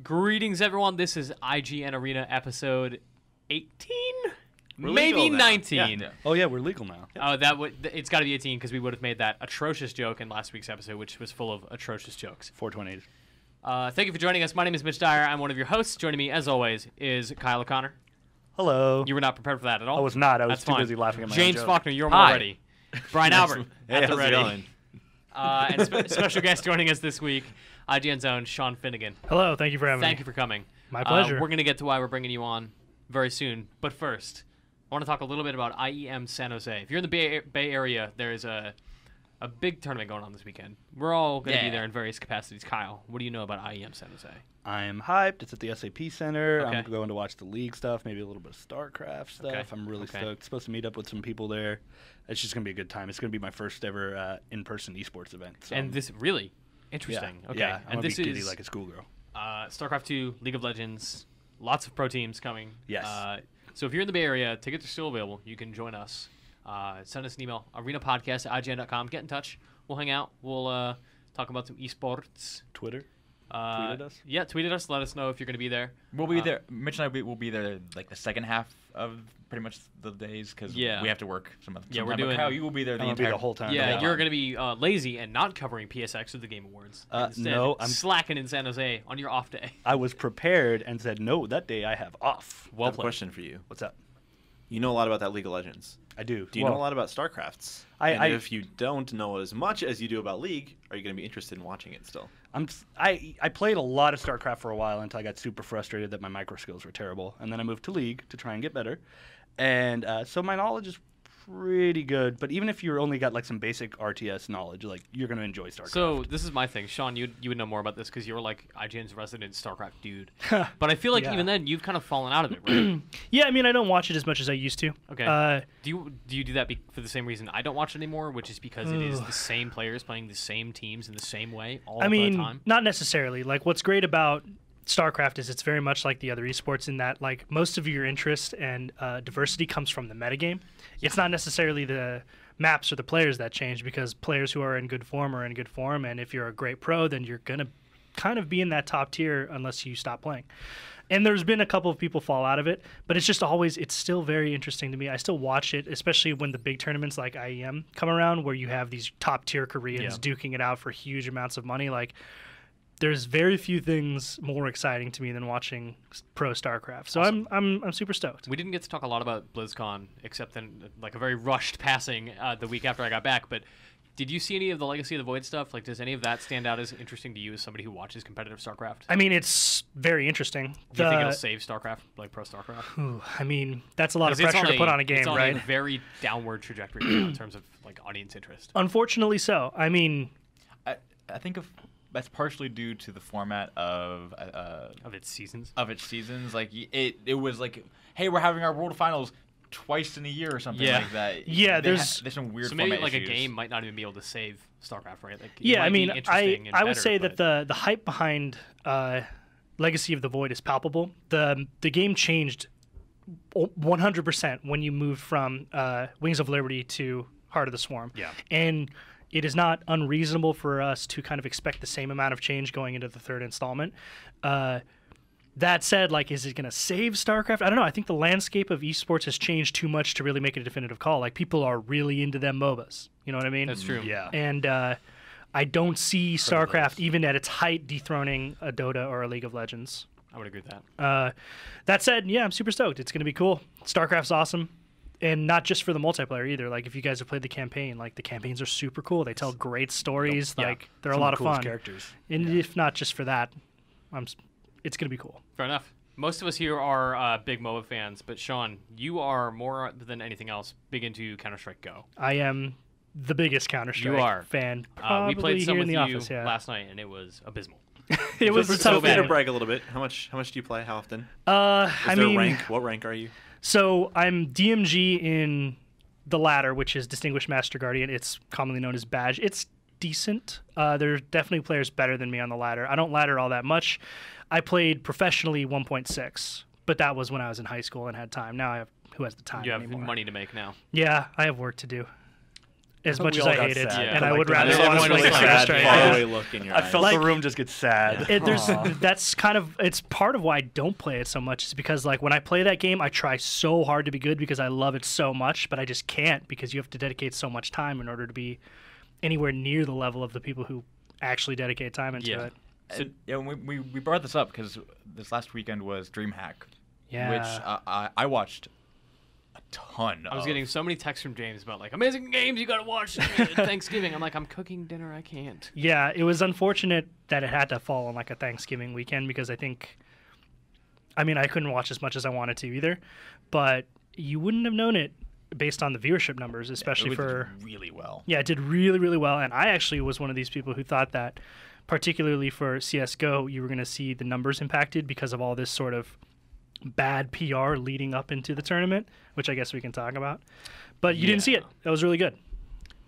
Greetings, everyone. This is IGN Arena episode 18, We're maybe legal now. 19. Yeah. Oh yeah, we're legal now. Oh, it's got to be 18 because we would have made that atrocious joke in last week's episode, which was full of atrocious jokes. 428. Thank you for joining us. My name is Mitch Dyer. I'm one of your hosts. Joining me, as always, is Kyle O'Connor. Hello. You were not prepared for that at all. I was not. I was That's too fine. busy laughing at my James own joke. Faulkner, you're more ready. Brian Albert, Hey, at the how's it ready. going? And special guest joining us this week, IGN's own Sean Finnegan. Hello, thank you for having me. Thank you for coming. My pleasure. We're going to get to why we're bringing you on very soon. But first, I want to talk a little bit about IEM San Jose. If you're in the Bay Area, there's a big tournament going on this weekend. We're all going to be there in various capacities. Kyle, what do you know about IEM San Jose? I am hyped. It's at the SAP Center. Okay. I'm going to watch the league stuff, maybe a little bit of StarCraft stuff. Okay. I'm really Okay. stoked. Supposed to meet up with some people there. It's just going to be a good time. It's going to be my first ever in-person esports event. So And this really interesting. Yeah, Okay. yeah, I'm And gonna this be giddy is like a schoolgirl. StarCraft 2, League of Legends, lots of pro teams coming. Yes. So if you're in the Bay Area, tickets are still available. You can join us. Send us an email, ign-arena-podcast@ign.com. Get in touch. We'll hang out. We'll talk about some esports. Twitter? Tweeted us? Yeah, tweet at us. Let us know if you're going to be there. We'll be there. Mitch and I will be there like the second half of pretty much the days because Yeah. we have to work some of the Yeah, we're time. But doing- Kyle, you will be there I'm the going to be entire the whole time. Yeah, Yeah. you're going to be lazy and not covering PSX or the Game Awards. Instead, no, I'm- slacking in San Jose on your off day. I was prepared and said, no, that day I have off. Well I have a played. question for you. What's up? You know a lot about that League of Legends. I do. Do you know a lot about StarCrafts? I- And if you don't know as much as you do about League, are you going to be interested in watching it still? I played a lot of StarCraft for a while until I got super frustrated that my micro skills were terrible, and then I moved to League to try and get better, and so my knowledge is pretty good. But even if you only got like some basic RTS knowledge, like you're gonna enjoy StarCraft. So this is my thing, Sean. You would know more about this because you're like IGN's resident StarCraft dude. But I feel like Yeah. even then you've kind of fallen out of it, right? Yeah, I mean, I don't watch it as much as I used to. Okay. Do you do that for the same reason I don't watch it anymore, which is because it is the same players playing the same teams in the same way all I mean, the time? not necessarily. Like, what's great about StarCraft is it's very much like the other esports in that, like, most of your interest and diversity comes from the metagame. It's not necessarily the maps or the players that change because players who are in good form are in good form, and if you're a great pro, then you're going to kind of be in that top tier unless you stop playing. And there's been a couple of people fall out of it, but it's just always, it's still very interesting to me. I still watch it, especially when the big tournaments like IEM come around where you have these top tier Koreans duking it out for huge amounts of money. Like, there's very few things more exciting to me than watching pro StarCraft. So Awesome. I'm super stoked. We didn't get to talk a lot about BlizzCon except in like a very rushed passing the week after I got back, but did you see any of the Legacy of the Void stuff? Like, does any of that stand out as interesting to you as somebody who watches competitive StarCraft? I mean, it's very interesting. Do you think it'll save StarCraft, like pro StarCraft? Ooh, I mean, that's a lot of 'Cause it's pressure to put on a game, it's on right? a very downward trajectory now in terms of like audience interest. Unfortunately so. I mean, I think that's partially due to the format of Of its seasons. Like it was like, hey, we're having our World Finals twice in a year or something Yeah. like that. Yeah, there's some weird. So maybe format like issues. a game might not even be able to save StarCraft, right? Like, it yeah, might I mean, be interesting and I would better, say but- that the hype behind Legacy of the Void is palpable. The game changed 100% when you moved from Wings of Liberty to Heart of the Swarm. Yeah. And it is not unreasonable for us to kind of expect the same amount of change going into the third installment. That said, like, is it going to save StarCraft? I don't know. I think the landscape of esports has changed too much to really make a definitive call. Like, people are really into them MOBAs. You know what I mean? That's true. Yeah. And I don't see StarCraft, even at its height, dethroning a Dota or a League of Legends. I would agree with that. That said, yeah, I'm super stoked. It's going to be cool. StarCraft's awesome. And not just for the multiplayer either. Like, if you guys have played the campaign, like, the campaigns are super cool. They tell great stories. Yeah. Like, they're Some a lot the of coolest fun. characters. And if not just for that, it's going to be cool. Fair enough. Most of us here are big MOBA fans, but Sean, you are more than anything else big into Counter-Strike Go. I am the biggest Counter-Strike You are. fan probably We played some here in with the you office. Yeah. last night, and it was abysmal. It was a So tough to game. brag a little bit. How much do you play? How often? Is I there mean, a rank? What rank are you? so I'm DMG in the ladder, which is Distinguished Master Guardian. It's commonly known as Badge. It's decent. There are definitely players better than me on the ladder. I don't ladder all that much. I played professionally 1.6, but that was when I was in high school and had time. Now I have who has the time You have anymore. money to make now. Yeah, I have work to do. as much We as all I got hate it, sad. and Yeah, I would like, rather everyone watch was really like, Counter sad, Strike. faraway look in your I eyes. felt Like- the room just get sad. That's kind of it's part of why I don't play it so much is because like when I play that game I try so hard to be good because I love it so much, but I just can't because you have to dedicate so much time in order to be anywhere near the level of the people who actually dedicate time into Yeah. it. So, yeah, we brought this up because this last weekend was DreamHack, Yeah. which I watched a ton. I was of. getting so many texts from James about like amazing games you gotta watch at Thanksgiving. I'm like, I'm cooking dinner, I can't. Yeah, it was unfortunate that it had to fall on like a Thanksgiving weekend because I couldn't watch as much as I wanted to either, but you wouldn't have known it based on the viewership numbers, especially it for did really well. Yeah, it did really, really well. And I actually was one of these people who thought that, particularly for CSGO, you were going to see the numbers impacted because of all this sort of bad PR leading up into the tournament, which I guess we can talk about. But you didn't see it. That was really good.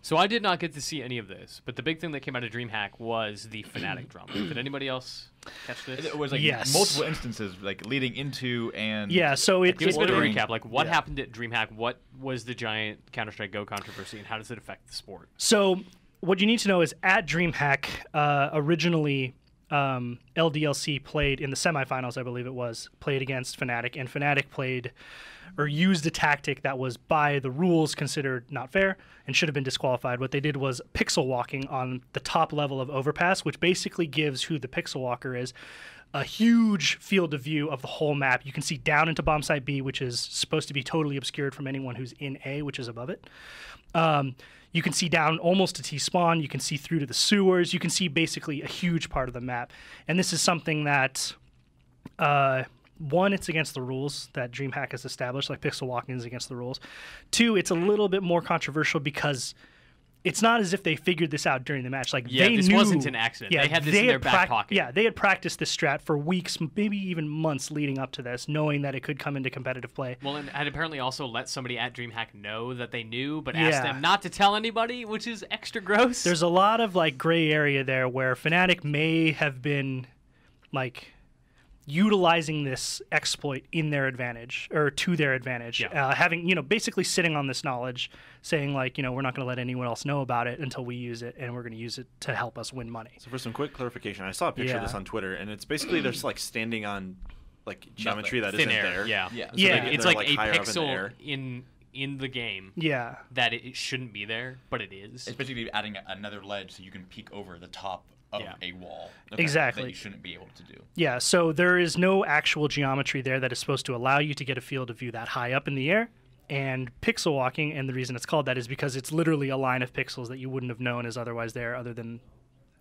So I did not get to see any of this, but the big thing that came out of DreamHack was the Fnatic drama. Did anybody else catch this? It was like Yes. multiple instances, like leading into and Yeah, so it, Give us a bit of a during- recap. Like, what yeah. happened at DreamHack? What was the giant Counter-Strike Go controversy, and how does it affect the sport? So what you need to know is at DreamHack, originally LDLC played in the semifinals, I believe it was, played against Fnatic, and Fnatic played or used a tactic that was by the rules considered not fair and should have been disqualified. What they did was pixel walking on the top level of Overpass, which basically gives who the pixel walker is a huge field of view of the whole map. You can see down into bomb site B, which is supposed to be totally obscured from anyone who's in A, which is above it. You can see down almost to T-spawn. You can see through to the sewers. You can see basically a huge part of the map. And this is something that, one, it's against the rules that DreamHack has established, like pixel walking is against the rules. Two, it's a little bit more controversial because it's not as if they figured this out during the match. Like Yeah, they this knew, wasn't an accident. They had this in their back pocket. Yeah, they had practiced this strat for weeks, maybe even months leading up to this, knowing that it could come into competitive play. Well, and had apparently also let somebody at DreamHack know that they knew, but Yeah. asked them not to tell anybody, which is extra gross. There's a lot of like gray area there where Fnatic may have been like utilizing this exploit in their advantage or to their advantage, Yeah. having basically sitting on this knowledge, saying like we're not going to let anyone else know about it until we use it, and we're going to use it to help us win money. So for some quick clarification, I saw a picture of this Yeah. on Twitter, and it's basically they're just like standing on like geometry that thin isn't air. there. Yeah. Yeah. So Yeah. they're, It's they're, like a higher up in the pixel air. in the game Yeah, that it shouldn't be there, but it is. It's basically adding another ledge so you can peek over the top of Yeah. a wall. Exactly. That you shouldn't be able to do. yeah. So there is no actual geometry there that is supposed to allow you to get a field of view that high up in the air. And pixel walking, and the reason it's called that is because it's literally a line of pixels that you wouldn't have known is otherwise there, other than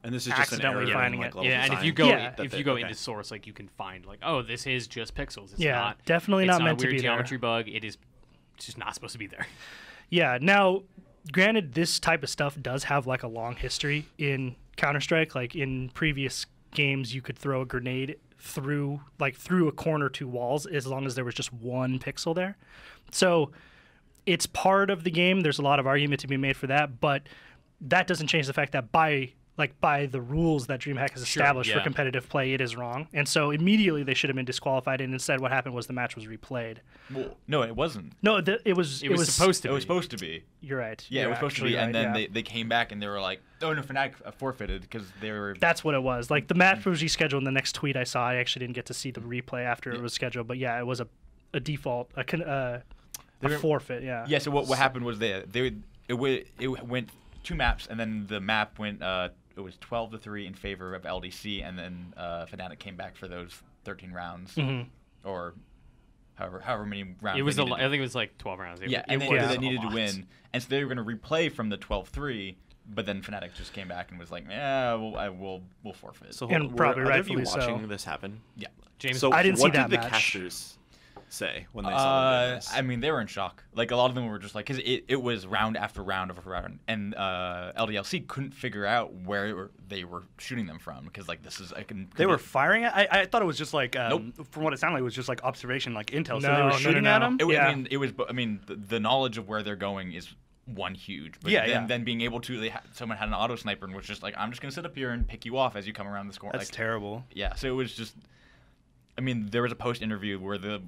And this is just an accidentally error in, finding like, it. level Yeah, and if design you go Yeah. that if they- you go okay. into source, like you can find like, oh, this is just pixels. It's Yeah, not definitely it's not not meant a to weird be there. geometry bug. It is just not supposed to be there. Yeah. Now, granted, this type of stuff does have like a long history in Counter-Strike. Like in previous games, you could throw a grenade through a corner to walls as long as there was just one pixel there. So it's part of the game. There's a lot of argument to be made for that, but that doesn't change the fact that by the rules that DreamHack has Sure, established for yeah. competitive play, it is wrong. And so immediately they should have been disqualified. And instead, what happened was the match was replayed. Well, no, it wasn't. No, it was supposed to It be. was supposed to be. You're right. Yeah, You're it was supposed to be. actually And then right, yeah. they came back and they were like, oh, no, Fnatic forfeited because they were. That's what it was. Like the match was rescheduled. And the next tweet I saw, I actually didn't get to see the replay after it was scheduled. But yeah, it was a default, a forfeit. Yeah. Yeah, so what happened was it went two maps, and then the map went. It was 12-3 in favor of LDC, and then Fnatic came back for those 13 rounds, or however many rounds. It was they I needed. think it was like 12 rounds. Yeah, and it then was they a needed to lot. win, and so they were going to replay from the 12-3, but then Fnatic just came back and was like, "Yeah, we'll forfeit." So And were probably other of you rightfully so. watching this happen? yeah, James, So I didn't see what that did the match. casters say when they saw the videos? I mean, they were in shock. Like a lot of them were just like, because it was round after round after round, and LDLC couldn't figure out where they were shooting them from because like this is They were firing it? I thought it was just like, Nope. from what it sounded like, it was just like observation, like intel. So No, they were no, shooting no, at no. them? I mean, the knowledge of where they're going is one huge. But Yeah, then, yeah. then being able to, someone had an auto sniper and was just like, I'm just gonna sit up here and pick you off as you come around the corner. That's like, terrible. Yeah, so it was just. I mean, there was a post interview where the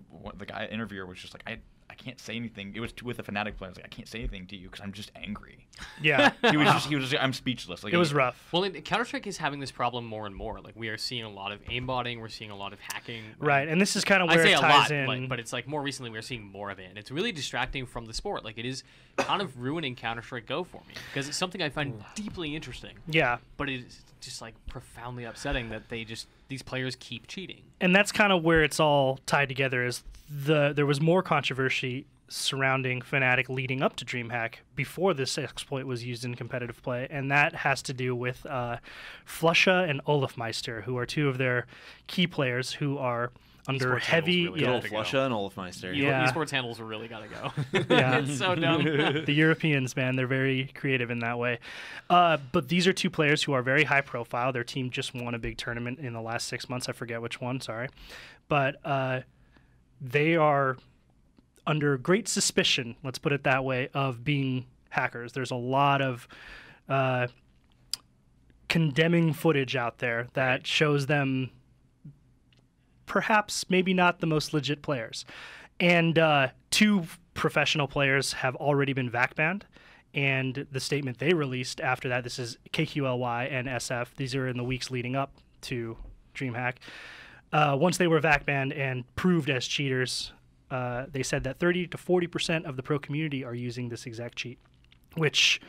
guy interviewer was just like, I can't say anything. It was with the Fnatic player. I was like, I can't say anything to you because I'm just angry. Yeah. He was just I'm speechless. Like, It was rough. Well, Counter-Strike is having this problem more and more. Like, we are seeing a lot of aimbotting. We're seeing a lot of hacking. Right, and this is kind of I where say it a ties lot, in. but it's like more recently we're seeing more of it, and it's really distracting from the sport. Like, it is kind of ruining Counter-Strike Go for me because it's something I find deeply interesting. Yeah. But it's just like profoundly upsetting that these players keep cheating. And that's kind of where it's all tied together. Is there was more controversy surrounding Fnatic leading up to DreamHack before this exploit was used in competitive play, and that has to do with Flusha and Olafmeister, who are two of their key players who are under eSports heavy. handles really Good Yeah. old Flusha and Olafmeister. Yeah. Esports handles are really gotta go. Yeah. It's so dumb. The Europeans, man, they're very creative in that way. But these are two players who are very high profile. Their team just won a big tournament in the last 6 months. I forget which one, sorry. But they are under great suspicion, let's put it that way, of being hackers. There's a lot of condemning footage out there that shows them perhaps maybe not the most legit players. And two professional players have already been VAC banned. And the statement they released after that, this is KQLY and SF. These are in the weeks leading up to DreamHack. Once they were VAC banned and proved as cheaters, they said that 30 to 40% of the pro community are using this exact cheat, which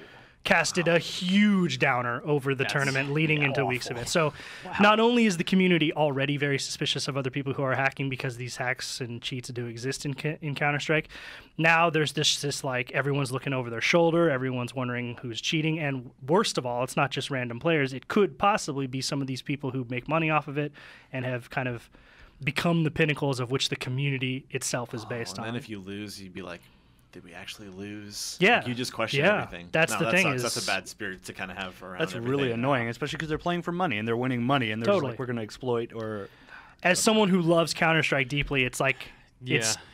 casted a huge downer over the tournament leading into weeks of it. So not only is the community already very suspicious of other people who are hacking because these hacks and cheats do exist in Counter-Strike, now there's this like everyone's looking over their shoulder, everyone's wondering who's cheating, and worst of all, it's not just random players. It could possibly be some of these people who make money off of it and have kind of become the pinnacles of which the community itself is based and on. then if you lose, you'd be like, did we actually lose? Yeah. Like, you just question Yeah. everything. That's No, the that thing sucks. is- That's a bad spirit to kind of have around That's everything. really annoying, especially because they're playing for money and they're winning money and they're just Totally. like, we're going to exploit or. As someone who loves Counter-Strike deeply, it's like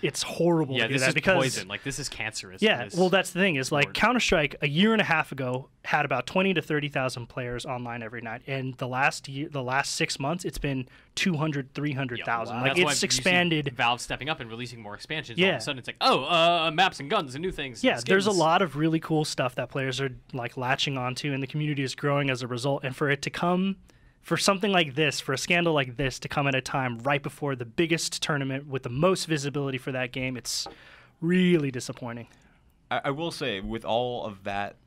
it's horrible Yeah, to do this that is because poison. Like, this is cancerous. yeah, This- well, that's the thing is like Lord. Counter-Strike a year and a half ago had about 20 to 30,000 players online every night, and the last 6 months it's been 200, 300,000. Wow. Like That's why it's you see expanded. Valve stepping up and releasing more expansions. All Yeah. of a sudden, it's like, maps and guns and new things. Yeah, and there's a skins. lot of really cool stuff that players are like latching onto, and the community is growing as a result. And for it to come, for something like this, for a scandal like this to come at a time right before the biggest tournament with the most visibility for that game, it's really disappointing. I will say, with all of that,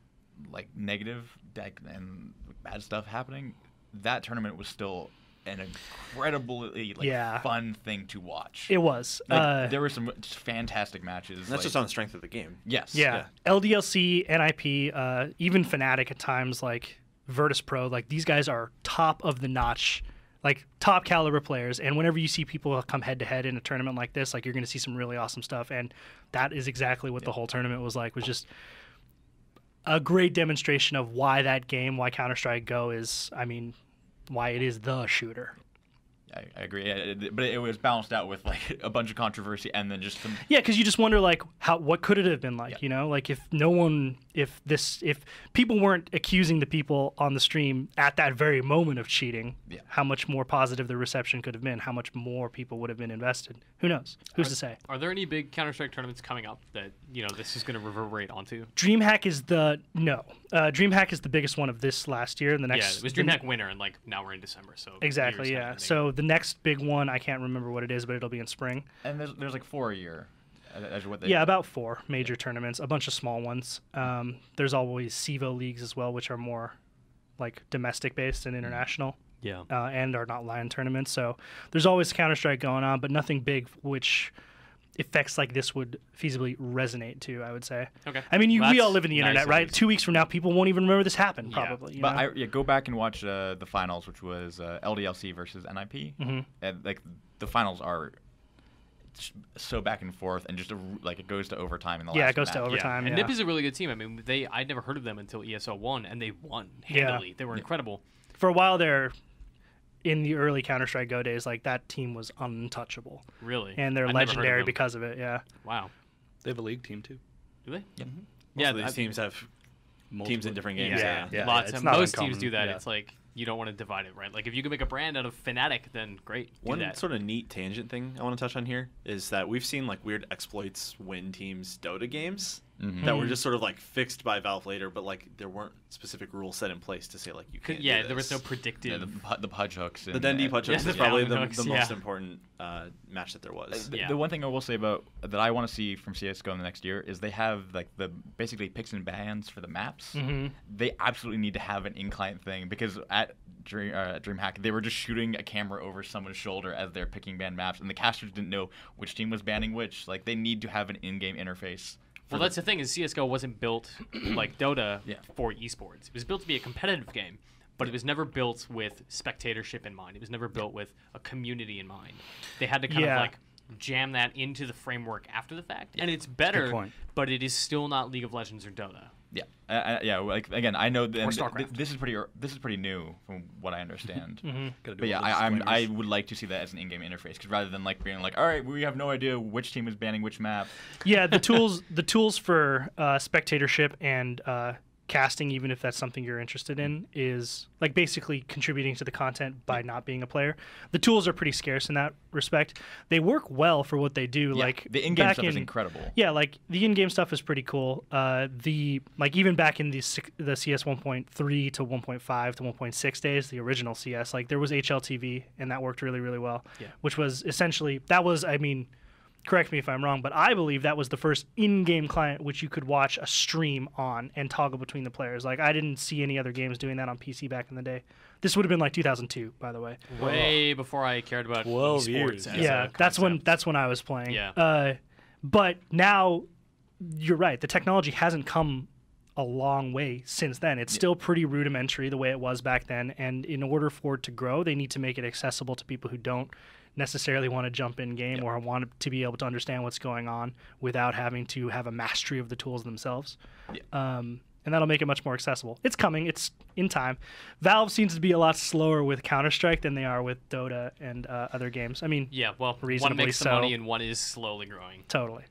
like negative and bad stuff happening, that tournament was still an incredibly fun thing to watch. It was. Like, there were some just fantastic matches. And that's like, just on the strength of the game. yes. Yeah. LDLC, NIP, even Fnatic at times, like Virtus Pro, like these guys are top of the notch, like top caliber players. And whenever you see people come head to head in a tournament like this, like you're going to see some really awesome stuff. And that is exactly what the whole tournament was like. Was just a great demonstration of why that game, why Counter-Strike Go is, I mean, why it is the shooter. I agree, but it was balanced out with like a bunch of controversy and then just some. Yeah, because you just wonder like what could it have been like, you know, like if people weren't accusing the people on the stream at that very moment of cheating, how much more positive the reception could have been, how much more people would have been invested. Who knows? Who's to say? Are there any big Counter-Strike tournaments coming up that this is going to reverberate onto? DreamHack is DreamHack is the biggest one of this last year, and the next Yeah, it was DreamHack winter, and like now we're in December, so exactly, years yeah. kinda So the next big one, I can't remember what it is, but it'll be in spring. And there's like 4 a year. As what they, Yeah, about 4 major tournaments, a bunch of small ones. There's always CEVO leagues as well, which are more like domestic based and international. Yeah. And are not LAN tournaments. So there's always Counter-Strike going on, but nothing big which effects like this would feasibly resonate to, I would say. Okay. I mean, Well, we all that's live in the nice internet, at right? least. 2 weeks from now, people won't even remember this happened, Yeah. probably. you But know? go back and watch the finals, which was LDLC versus NIP. Mm-hmm. And like the finals are just so back and forth, and just like it goes to overtime in the last. Yeah, it goes to match. overtime. And yeah. NIP is a really good team. I mean, I'd never heard of them until ESO won, and they won handily. They were incredible. For a while there, in the early Counter-Strike Go days, like that team was untouchable. Really. And they're I'd never heard of legendary them. because of it, yeah. Wow. They have a league team too. Do they? Yeah. Most of these I- teams have teams in different games. Yeah. Yeah. Lots it's of not most uncommon, teams do that. yeah. It's like you don't want to divide it, right? Like if you can make a brand out of Fnatic, then great. Do One that. sort of neat tangent thing I want to touch on here is that we've seen like weird exploits win teams Dota games that were just sort of like fixed by Valve later, but like there weren't specific rules set in place to say like you can't. Yeah, do there was this. no predictive. the pudge hooks. The Dundee Pudge Hooks Yeah, is the probably Down the hooks, most yeah. important match that there was. Yeah. The one thing I will say about that I want to see from CS:GO in the next year is they have like the basically picks and bans for the maps. They absolutely need to have an in-client thing because at DreamHack they were just shooting a camera over someone's shoulder as they're picking ban maps, and the casters didn't know which team was banning which. Like they need to have an in-game interface. Well, that's the thing is CS:GO wasn't built like Dota Yeah. for esports. It was built to be a competitive game, but it was never built with spectatorship in mind. It was never built with a community in mind. They had to kind of like jam that into the framework after the fact, and it's better, point. but it is still not League of Legends or Dota. Yeah, yeah. Like again, I know StarCraft. this is pretty new from what I understand. Gotta do But yeah, all those I disclaimers. would like to see that as an in-game interface, because rather than like being like, all right, we have no idea which team is banning which map. Yeah, the tools for spectatorship and casting, even if that's something you're interested in, is like basically contributing to the content by not being a player. The tools are pretty scarce in that respect. They work well for what they do. Yeah, like the in-game back stuff is incredible. Yeah, like the in-game stuff is pretty cool. The like even back in the CS 1.3 to 1.5 to 1.6 days, the original CS, like there was HLTV, and that worked really, really well. Yeah. Which was essentially I mean, correct me if I'm wrong, but I believe that was the first in-game client which you could watch a stream on and toggle between the players. Like I didn't see any other games doing that on PC back in the day. This would have been like 2002, by the way. Way before I cared about 12 esports. years. As Yeah, a that's concept. when I was playing. Yeah. But now, you're right. The technology hasn't come a long way since then. It's still pretty rudimentary the way it was back then. And in order for it to grow, they need to make it accessible to people who don't necessarily want to jump in game or want to be able to understand what's going on without having to have a mastery of the tools themselves. And that'll make it much more accessible. It's coming. It's in time. Valve seems to be a lot slower with Counter-Strike than they are with Dota and other games. I mean, Yeah, well, one Reasonably makes the so. money and one is slowly growing. totally.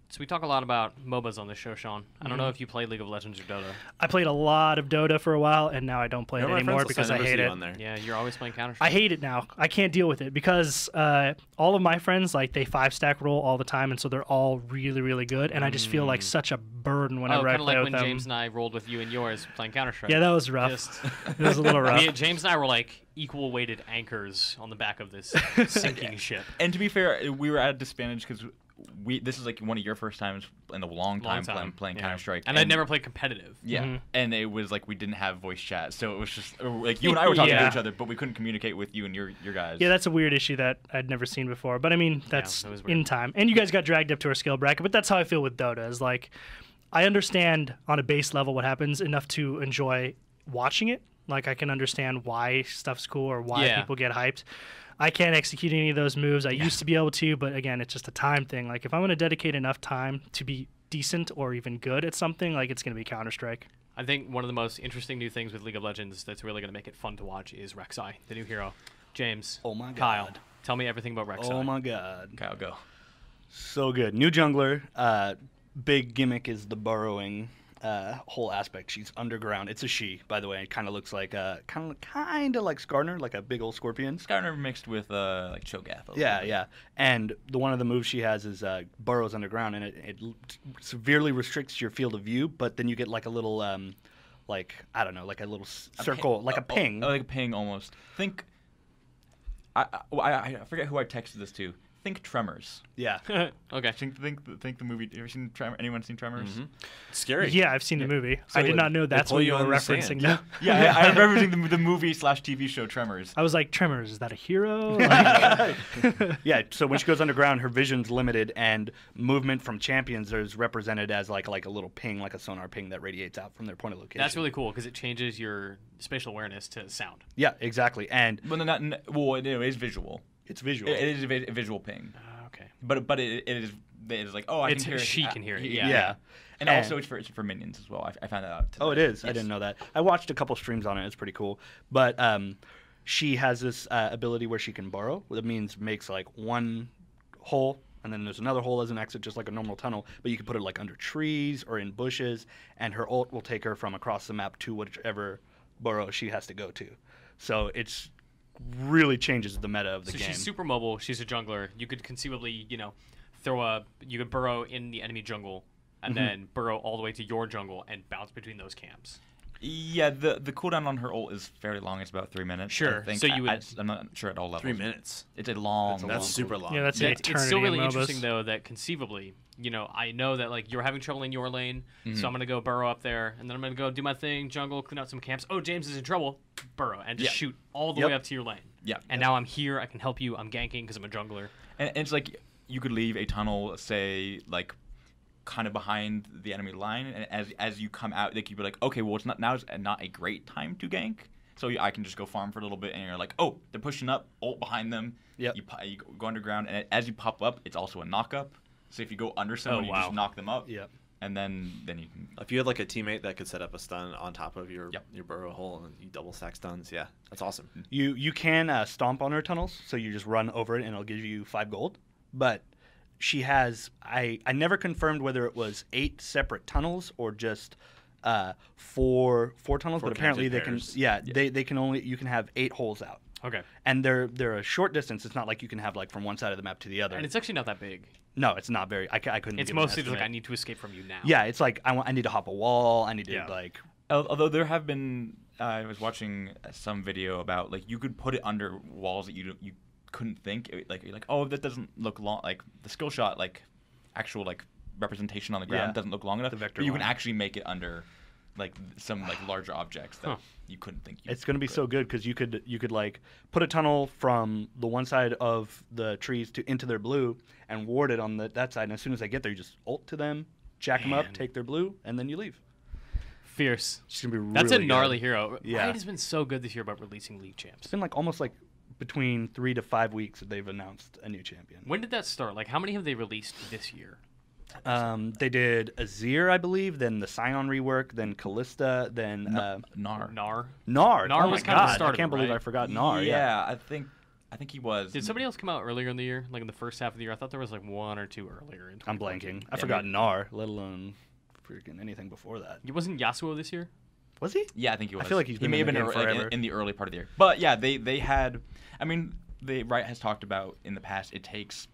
So we talk a lot about MOBAs on this show, Sean. I don't know if you play League of Legends or Dota. I played a lot of Dota for a while, and now I don't play it None of my anymore friends will because sign I numbers hate to you it. on there. Yeah, you're always playing Counter-Strike. I hate it now. I can't deal with it because all of my friends, like, they 5-stack roll all the time, and so they're all really, really good, and I just feel like such a burden whenever I kind of play like with when them. James and I rolled with you and yours playing Counter-Strike. Yeah, that was rough. Just- It was a little rough. James and I were like equal-weighted anchors on the back of this sinking ship. And to be fair, we were at a disadvantage because this is like one of your first times in a long time, playing yeah. Counter-Strike. And I'd never played competitive. Yeah, and it was like we didn't have voice chat, so it was just like you and I were talking to Yeah. each other, but we couldn't communicate with you and your guys. Yeah, that's a weird issue that I'd never seen before. But I mean, that's that was weird. in time. And you guys got dragged up to our skill bracket, but that's how I feel with Dota. Is like, I understand on a base level what happens enough to enjoy watching it. Like I can understand why stuff's cool or why Yeah. people get hyped. I can't execute any of those moves. I used to be able to, but again, it's just a time thing. Like if I'm going to dedicate enough time to be decent or even good at something, like it's going to be Counter-Strike. I think one of the most interesting new things with League of Legends that's really going to make it fun to watch is Rek'Sai, the new hero. James, Oh my Kyle, God. tell me everything about Rek'Sai. Oh my god. Kyle, go. So good. New jungler. Big gimmick is the burrowing whole aspect. She's underground. It's a she, by the way. It kind of looks like kind of like Skarner, like a big old scorpion. Skarner mixed with like Cho'Gath. Yeah, yeah. And one of the moves she has is burrows underground, and it severely restricts your field of view. But then you get like a little, like I don't know, like a little circle, like a ping. Like a ping almost. Think. I forget who I texted this to. Think Tremors. Yeah. Okay. Think the movie. Have you seen Tremors? Anyone seen Tremors? It's scary. Yeah, I've seen the movie. So I did not know that's pull what you you were on the referencing. sand. Now. Yeah, I remember seeing the movie / TV show Tremors. I was like, Tremors, is that a hero? Like, Yeah, so when she goes underground, her vision's limited, and movement from champions is represented as like a little ping, like a sonar ping that radiates out from their point of location. That's really cool because it changes your spatial awareness to sound. Yeah, exactly. And But not. Well, it is visual. it's visual. It is a visual ping. Okay. But it is like, oh, I It's- can hear it. she can hear it, yeah. Yeah. And also it's for minions as well. I found that out. Oh, it is. I Yes. didn't know that. I watched a couple streams on it. It's pretty cool. But she has this ability where she can burrow. That means makes like one hole and then there's another hole as an exit, just like a normal tunnel, but you can put it like under trees or in bushes, and her ult will take her from across the map to whichever burrow she has to go to. So it's really changes the meta of the game. So she's super mobile. She's a jungler. You could conceivably, you could burrow in the enemy jungle and then burrow all the way to your jungle and bounce between those camps. Yeah, the cooldown on her ult is fairly long. It's about 3 minutes. Sure. I think. So I'm not sure at all levels. 3 minutes. It's a long. That's super long. Yeah, that's an eternity It's still really in MOBAs. interesting though that conceivably, I know that like you're having trouble in your lane, so I'm gonna go burrow up there, and then I'm gonna go do my thing, jungle, clean out some camps. Oh, James is in trouble. Burrow and just shoot all the way up to your lane. Yeah. And now I'm here. I can help you. I'm ganking because I'm a jungler. And it's like you could leave a tunnel, say like kind of behind the enemy line, and as you come out, like you'd be like, okay, well, it's not a great time to gank, so I can just go farm for a little bit, and you're like, oh, they're pushing up, ult behind them. Yep. You go underground, and as you pop up, it's also a knock up. So if you go under someone, you just knock them up. Yep. And then you can. If you had like a teammate that could set up a stun on top of your burrow hole and you double stack stuns, yeah, that's awesome. You can stomp on her tunnels, so you just run over it and it'll give you 5 gold. But she has I never confirmed whether it was 8 separate tunnels or just 4 tunnels, but apparently they can they can only you can have 8 holes out. Okay. And they're a short distance. It's not like you can have like from one side of the map to the other. And it's actually not that big. No, it's not very. I couldn't. It's give an mostly just like estimate. I need to escape from you now. Yeah, it's like I need to hop a wall. I need to like. Although there have been, I was watching some video about like you could put it under walls that you couldn't think like you're like, oh, that doesn't look long, like the skill shot, like actual like representation on the ground doesn't look long enough. The vector but you can line. actually make it under like some like larger objects that you couldn't think. It's going to be so good because you could like put a tunnel from the one side of the trees into their blue and ward it on that side. And as soon as they get there, you just ult to them, jack them up, take their blue, and then you leave. Fierce. It's going to be really That's a good. gnarly hero. Yeah. Riot has been so good this year about releasing league champs. It's been like almost like between 3 to 5 weeks that they've announced a new champion. When did that start? Like, how many have they released this year? They did Azir, I believe, then the Scion rework, then Callista, then Nar. Nar. Nar. Nar Oh was my kind of the God, start I of it, can't believe right? I forgot Nar. Yeah, I think he was. Did somebody else come out earlier in the year? Like in the first half of the year? I thought there was like 1 or 2 earlier in 2014. I'm blanking. I forgot Nar, let alone freaking anything before that. It wasn't Yasuo this year? Was he? Yeah, I think he was. I feel like he's been may in have the been game forever. in the early part of the year. But yeah, they had. I mean, Riot has talked about in the past. It takes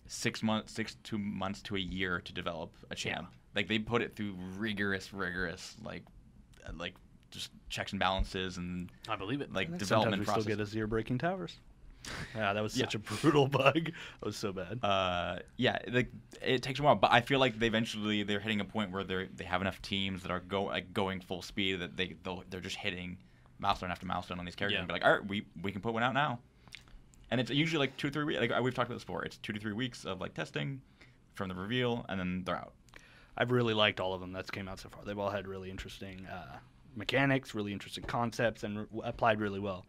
6 months, 2 months to a year to develop a champ. Like they put it through rigorous like just checks and balances and I believe it. like Sometimes development we process. still get Azir breaking towers. Yeah, that was such a brutal bug. That was so bad. Yeah, like it takes a while, but I feel like they're hitting a point where they have enough teams that are going full speed that they're just hitting milestone after milestone on these characters and be like, all right, we can put one out now. And it's usually like 2 or 3 weeks. Like we've talked about this before. It's 2 to 3 weeks of like testing from the reveal, and then they're out. I've really liked all of them that's came out so far. They've all had really interesting mechanics, really interesting concepts, and applied really well.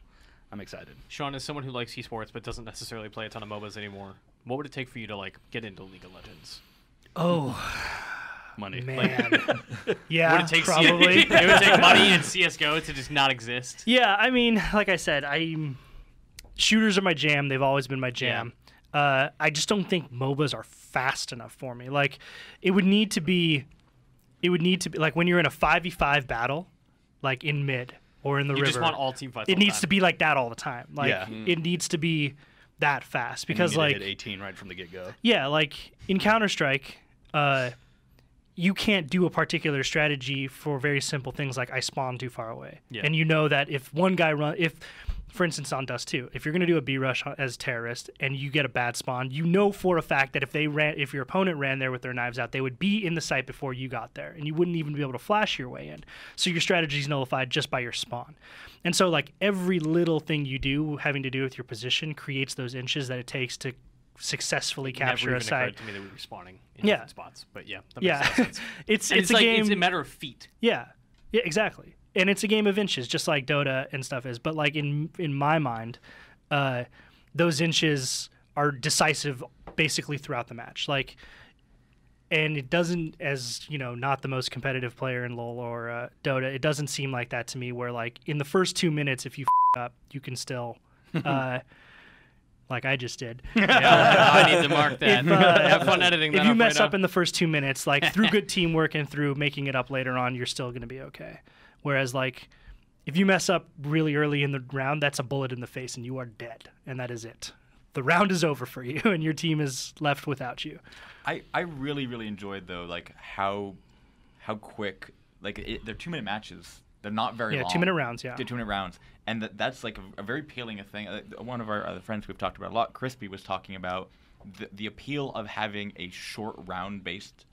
I'm excited. Sean, as someone who likes esports but doesn't necessarily play a ton of MOBAs anymore, what would it take for you to like get into League of Legends? Oh, Money. man. Yeah, Would it take probably. it would take money and CS:GO to just not exist. Yeah, I mean, like I said, shooters are my jam. They've always been my jam. I just don't think MOBAs are fast enough for me. Like, it would need to be like when you're in a 5v5 battle, like in mid or in the You river. just want all team fights. It all the needs time. to be like that all the time. Like, Yeah. it needs to be that fast because, And you need like, to hit 18 right from the get-go. yeah, like in Counter-Strike, you can't do a particular strategy for very simple things like I spawn too far away. Yeah. And you know that if one guy for instance, on Dust 2, if you're going to do a B rush as terrorist and you get a bad spawn, you know for a fact that if your opponent ran there with their knives out, they would be in the site before you got there, and you wouldn't even be able to flash your way in. So your strategy is nullified just by your spawn. And so, like, every little thing you do having to do with your position creates those inches that it takes to successfully capture Never a even site. occurred to me that we were spawning in Yeah. different spots. But yeah, that makes Yeah, sense. it's And a like, game. It's a matter of feet. Yeah, exactly. And it's a game of inches, just like Dota and stuff is. But like in my mind, those inches are decisive basically throughout the match. Like, and it doesn't, as you know, not the most competitive player in LoL or Dota, it doesn't seem like that to me. Where like in the first 2 minutes, if you up, you can still like I just did. Yeah, I need to mark that. Have fun editing that. If you mess right up in the first 2 minutes, like through good teamwork and through making it up later on, you're still going to be okay. Whereas like if you mess up really early in the round, that's a bullet in the face and you are dead, and that is it. The round is over for you, and your team is left without you. I really, really enjoyed, though, like how quick, like they're 2-minute matches. They're not very long. Yeah, 2-minute rounds, yeah. They're 2-minute rounds. And that's like a very appealing thing. One of our other friends we've talked about a lot, Crispy, was talking about the appeal of having a short round-based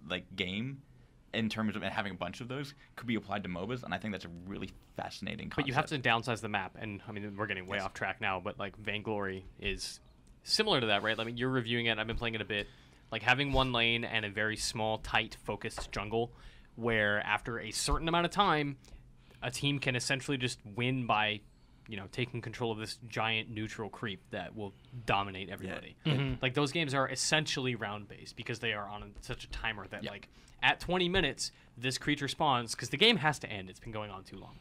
like game in terms of having a bunch of those could be applied to MOBAs, and I think that's a really fascinating concept. But you have to downsize the map, and I mean, we're getting way off track now, but like Vainglory is similar to that, right? I mean, you're reviewing it, I've been playing it a bit. Like having one lane and a very small, tight, focused jungle, where after a certain amount of time, a team can essentially just win by, you know, taking control of this giant neutral creep that will dominate everybody. Yeah. Mm-hmm. Like those games are essentially round-based because they are on such a timer that like at 20 minutes, this creature spawns because the game has to end. It's been going on too long.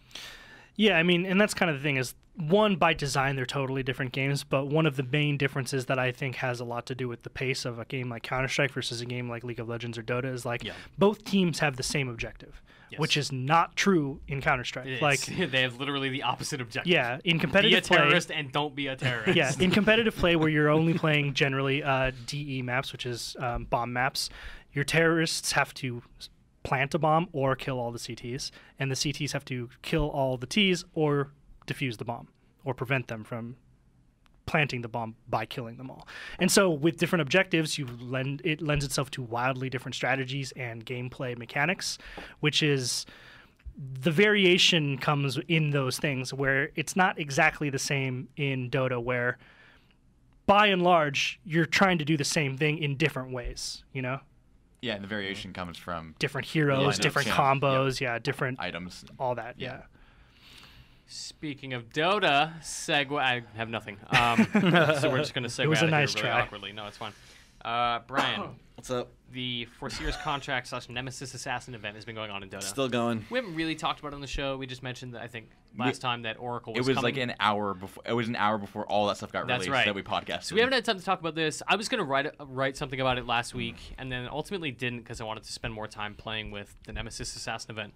Yeah, I mean, and that's kind of the thing is, one, by design, they're totally different games, but one of the main differences that I think has a lot to do with the pace of a game like Counter-Strike versus a game like League of Legends or Dota is like both teams have the same objective, which is not true in Counter-Strike. Like they have literally the opposite objective. Yeah, in competitive be a play, terrorist and don't be a terrorist. Yeah, in competitive play where you're only playing generally DE maps, which is bomb maps, your terrorists have to plant a bomb or kill all the CTs, and the CTs have to kill all the Ts or defuse the bomb or prevent them from planting the bomb by killing them all. And so with different objectives, it lends itself to wildly different strategies and gameplay mechanics, which is the variation comes in those things where it's not exactly the same in Dota, where by and large you're trying to do the same thing in different ways, you know? Yeah, and the variation comes from Different heroes, different combos, different items, all that, yeah. Speaking of Dota, segue. I have nothing. So we're just going to segue It was out a of nice here really try. awkwardly. No, it's fine. Brian, What's up? the Foreseer's Contract / Nemesis Assassin event has been going on in Dota. Still going. We haven't really talked about it on the show. We just mentioned that I think last time that Oracle was It was coming. like an hour before. It was an hour before all that stuff got That's released right. that we podcasted. So we haven't had time to talk about this. I was going to write something about it last week, and then ultimately didn't because I wanted to spend more time playing with the Nemesis Assassin event.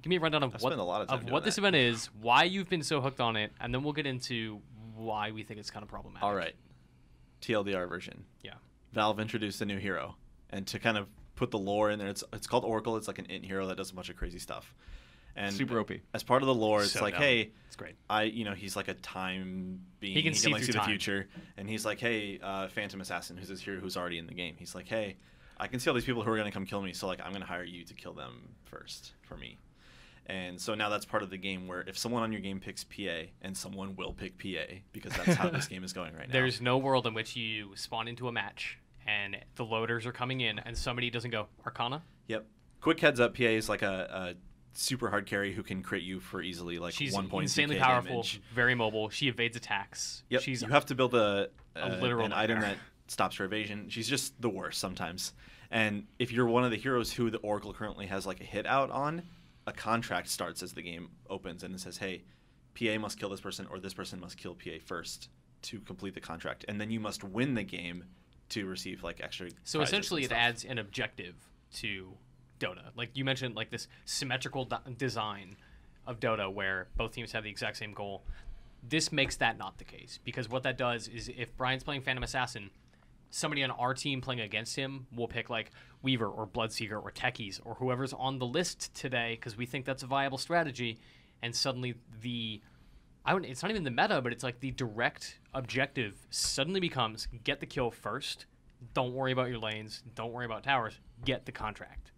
Give me a rundown of spent a lot of time doing what this that. event is, why you've been so hooked on it, and then we'll get into why we think it's kind of problematic. All right. TLDR version. Yeah. Valve introduced a new hero, and to kind of put the lore in there, it's called Oracle. It's like an int hero that does a bunch of crazy stuff. And Super OP. As part of the lore, it's So like, dumb. hey, It's great. he's like a time being. He can see like, through the time. future, and he's like, hey, Phantom Assassin, who's this hero who's already in the game. He's like, hey, I can see all these people who are gonna come kill me, so like I'm gonna hire you to kill them first for me. And so now that's part of the game where if someone on your game picks PA, and someone will pick PA because that's how this game is going right now. There's no world in which you spawn into a match and the loaders are coming in and somebody doesn't go Arcana. Yep. Quick heads up, PA is like a super hard carry who can crit you for easily like She's 1.2k insanely powerful, damage. very mobile. She evades attacks. Yep. She's You have to build literal an item nightmare. that stops her evasion. She's just the worst sometimes. And if you're one of the heroes who the Oracle currently has like a hit out on, a contract starts as the game opens and it says, hey, PA must kill this person or this person must kill PA first to complete the contract. And then you must win the game to receive like extra So prizes essentially, and it stuff. adds an objective to Dota. Like you mentioned, like this symmetrical design of Dota, where both teams have the exact same goal. This makes that not the case because what that does is, if Brian's playing Phantom Assassin, somebody on our team playing against him will pick like Weaver or Bloodseeker or Techies or whoever's on the list today because we think that's a viable strategy, and suddenly it's not even the meta, but it's like the direct objective suddenly becomes get the kill first. Don't worry about your lanes. Don't worry about towers. Get the contract.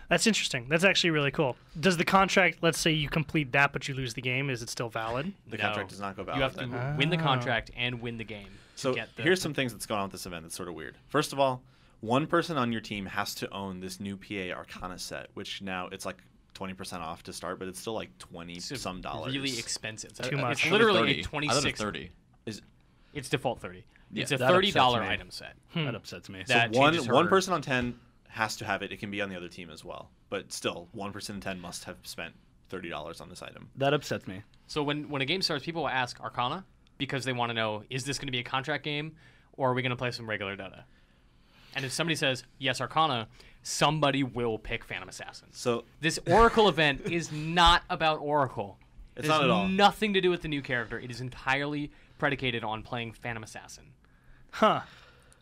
That's interesting. That's actually really cool. Does the contract, let's say you complete that but you lose the game, is it still valid? The No. contract does not go valid. You have to then. win the contract and win the game. to So get the, here's some things that's going on with this event that's sort of weird. First of all, one person on your team has to own this new PA Arcana set, which now it's like 20% off to start, but it's still like $20-some dollars. really expensive. Too much. It's literally a I thought 26. it was 30. It's default 30. It's a that upsets $30 me. item set. That upsets me. That one changes one her- person on 10 has to have it. It can be on the other team as well, but still, one person in 10 must have spent $30 on this item. That upsets me. So when a game starts, people will ask Arcana, because they want to know, is this going to be a contract game or are we going to play some regular Dota? And if somebody says, yes, Arcana, somebody will pick Phantom Assassin. So this Oracle event is not about Oracle. It's not at all. Nothing to do with the new character. It is entirely predicated on playing Phantom Assassin. Huh.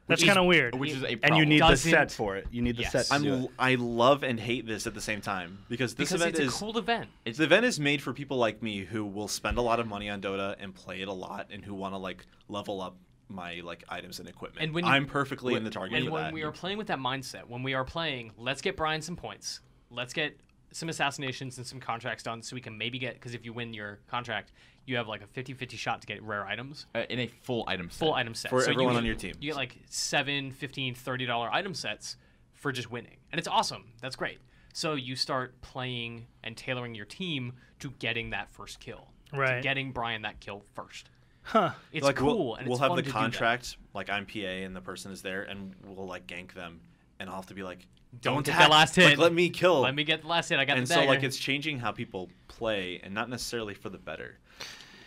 That's kind of weird. Which is a And problem. you need the Doesn't- set for it. You need the Yes. set to do it. I love and hate this at the same time because this event it's is a cool event. the event is made for people like me who will spend a lot of money on Dota and play it a lot and who want to like level up my like items and equipment. And when you- I'm perfectly in the target And for when that. we are playing with that mindset, when we are playing, let's get Brian some points. Let's get some assassinations and some contracts done so we can maybe get, because if you win your contract, you have like a 50-50 shot to get rare items. In a full item set. Full item set. For So everyone you, on your team. You get like $7, $15, $30 item sets for just winning. And it's awesome. That's great. So you start playing and tailoring your team to getting that first kill. Right. To getting Brian that kill first. Huh. It's like cool. and we'll it's have fun the to do that. contract, like I'm PA and the person is there, and we'll like gank them, and I'll have to be like, Don't get attack. the last Like, hit. let me kill. Let me get the last hit. I got and the so dagger. like it's changing how people play, and not necessarily for the better.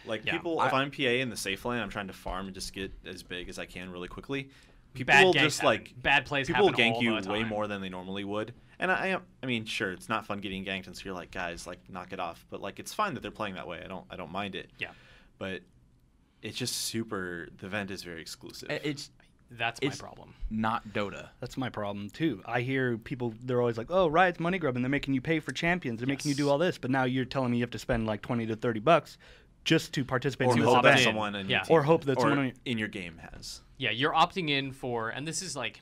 Like Yeah. people, if I'm PA in the safe lane, I'm trying to farm and just get as big as I can really quickly. People Bad will ganks just happen. like bad plays people will happen gank all you the way time. more than they normally would. And I mean, sure, it's not fun getting ganked, and so you're like, guys, like knock it off. But like, it's fine that they're playing that way. I don't mind it. Yeah. But it's just super. The event is very exclusive. It's That's my It's- problem. not Dota. That's my problem too. I hear people; they're always like, "Oh, Riot's money grubbing. They're making you pay for champions. They're making you do Yes. all this." But now you're telling me you have to spend like $20 to $30 just to participate or in this hope that event. someone in your Yeah. team Or hope that or someone in your game has. Yeah, you're opting in for, and this is like,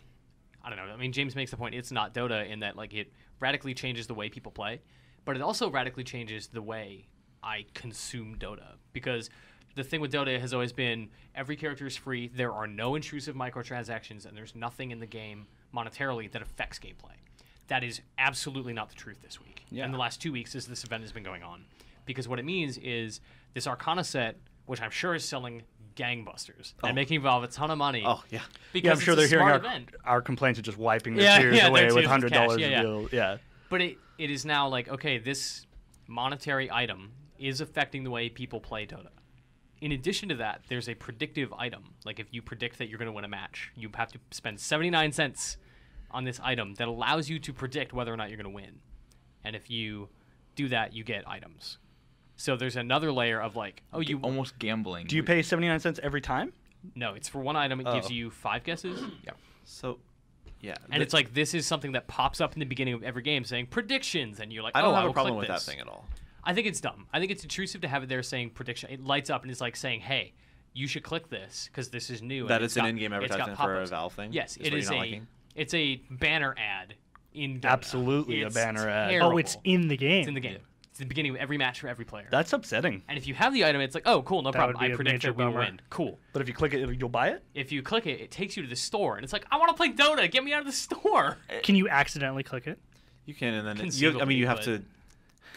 I don't know. I mean, James makes the point. It's not Dota in that like it radically changes the way people play, but it also radically changes the way I consume Dota, because the thing with Dota has always been every character is free. There are no intrusive microtransactions, and there's nothing in the game monetarily that affects gameplay. That is absolutely not the truth this week. Yeah. In the last 2 weeks, as this event has been going on, because what it means is this Arcana set, which I'm sure is selling gangbusters and making Valve a ton of money. Oh yeah. Because Yeah, I'm sure it's a they're hearing smart event. our complaints of just wiping their Yeah, tears yeah, away their with tears with $100 cash, yeah, bill. Yeah. But it is now like, okay, this monetary item is affecting the way people play Dota. In addition to that, there's a predictive item. Like if you predict that you're going to win a match, you have to spend 79 cents on this item that allows you to predict whether or not you're going to win. And if you do that, you get items. So there's another layer of like, oh, you Almost gambling. Do you pay 79 cents every time? no, it's for one item. It gives Oh. you 5 guesses. Yeah. So yeah. And it's like, this is something that pops up in the beginning of every game saying predictions. And you're like, I don't oh, have will a problem click with this. that thing at all. I think it's dumb. I think it's intrusive to have it there saying prediction. It lights up and it's like saying, hey, you should click this because this is new. That and it's an got- in-game it's got advertisement for a pop-ups. Valve thing. Yes, is it what is you're not a. liking? It's a banner ad in Dota. Absolutely a It's banner ad. terrible. Oh, it's in the game. It's in the game. It's the beginning of every match for every player. That's upsetting. And if you have the item, it's like, oh, cool, no That problem. would be I a predict major that we will bummer. win. Cool. But if you click it, you'll buy it? If you click it, it takes you to the store, and it's like, I want to play Dota. Get me out of the store. Can you accidentally click it? You can, and then Conceivably, you have but- to